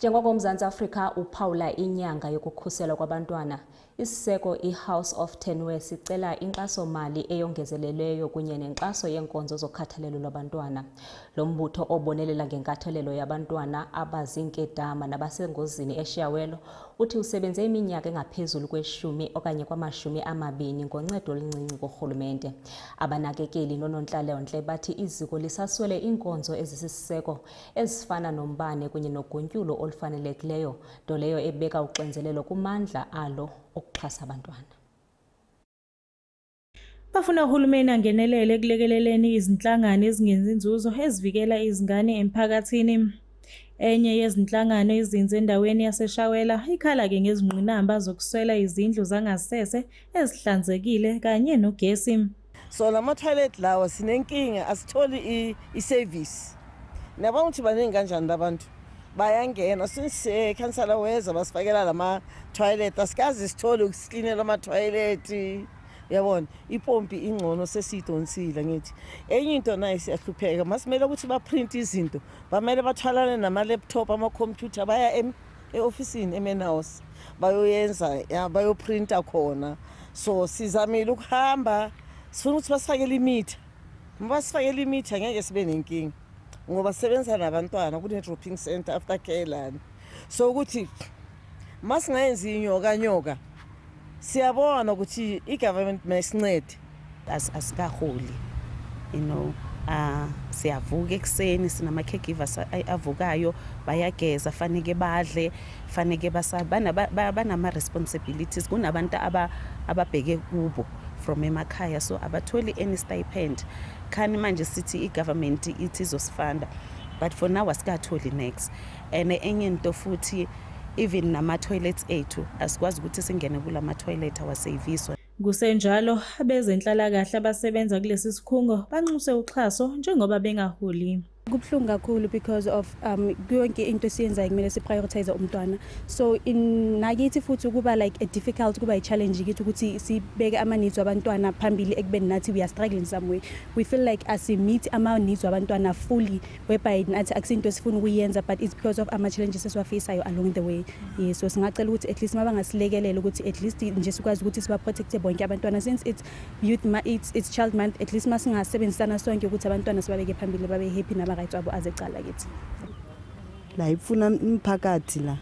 Njengoko uMzantsi Afrika uphawula inyanga yokukhuselwa kwabantwana, isiseko iHouse of Tenwe sicela inkxaso-mali eyongezelelweyo kunye nenkxaso yeenkonzo zokhathalelo lwabantwana. Lo mbutho obonelela ngenkathalelo yabantwana abaziinkedama nabasengozini eShiawelo uthi usebenze iminyaka engaphezulu kwe-10 okanye kwama-20 ngoncedo oluncinci kurhulumente. Abanakekeli noonontlalontle bathi iziko lisaswele iinkonzo ezisisiseko ezifana nombane kunye noguntyulo olufanelekileyo, nto leyo ebeka uxinzelelo kumandla alo okuxhasa abantwana. Bafuna uhulumeni angenelele ekulekeleleni izinhlangano ezingenzi inzuzo ezivikela izingane emphakathini. Enye yezinhlangano ezinze endaweni yaseShawela ikhala-ke ngezingqinamba zokuswela izindlu zangasese ezihlanzekile kanye nogesi. So lama-toilet lawa sinenkinga, asitholi i-service. Niyabona ukuthi baningi kanjani abantu bayangena since councillor weza basifakela lama-toilet, asikazi sithole ukusiklinela ama-toilet. Yabona ipompi ingcono sesiyidonsile ngithi. Enye into nayo siyahlupheka, masimele ukuthi baprint izinto, bamele bathwalane nama-laptop, ama-computer, baya e-ofisini e-main house bayoyenza, bayoprinta khona. So sizamile ukuhamba, sifuna ukuthi basifakele imitha. Basifakele imitha ngeke sibe nenkinga ngoba sisebenza nabantwana kune-dropping center after care lana. So ukuthi masingayenzi inyoka siyabona ukuthi i-government mayisincede. Asikaholi, siyavuka ekuseni, sinama-caregivers avukayo, bayageza, faneke badle, faneke banama-responsibilities. Kunabantu ababheke kubo from emakhaya, so abatholi any stipend. Khani manje sithi i-government ithi izosifanda, but for now asikatholi next. And enye into futhi, even nama-toilets ethu asikwazi ukuthi singene kulama-toilet awaseviswa. Kusenjalo, abezenhlalakahle abasebenza kulesi sikhungo banxuse uxhaso njengoba bengaholi. Kubuhlungu kakhulu because of yonke into esiyenzayo kumele siprioritize umntwana. So nakithi futhi kuba like a difficult, kuba i-challenge kithi ukuthi sibeke ama-needs wabantwana phambili ekubeni nathi we are struggling somewhere. We feel like asi-meet ama-needs wabantwana fully, whereby nathi akusinto esifuna ukuyenza, but it's because of ama-challenges esiwafaceayo along the way. Yeah, so singacela ukuthi at least mabangasilekelela ukuthi at least nje sikwazi ukuthi siba-protecte bonke abantwana. Since it's youth, it's child month, at least masingasebenzisana sonke ukuthi abantwana sibabeke phambili babe happy rights wabo azecala kithi. La ifuna imphakathi la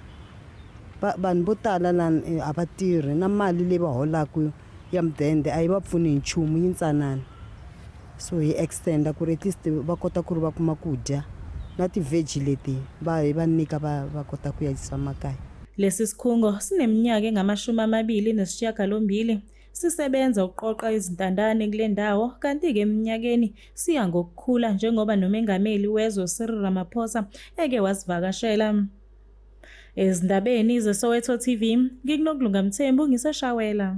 vanhu vo tala la abatirhi na mali leyi va holaka ya mudende a yi va pfuni nchumu yintsanana. So hi extenda ku ri at least va kota ku ri va kuma ku dya na ti-veggie leti va nyika va kota ku yisa makaya. Lesi sikhungo sineminyaka engama-28 sisebenza ukuqoqa izintandane kule ndawo, kanti-ke eminyakeni siya ngokukhula njengoba nomengameli wezwe Cyril Ramaphosa eke wasivakashela. Ezindabeni zeSoweto TV, ngikuNokulunga Mthembu ngiseShawela.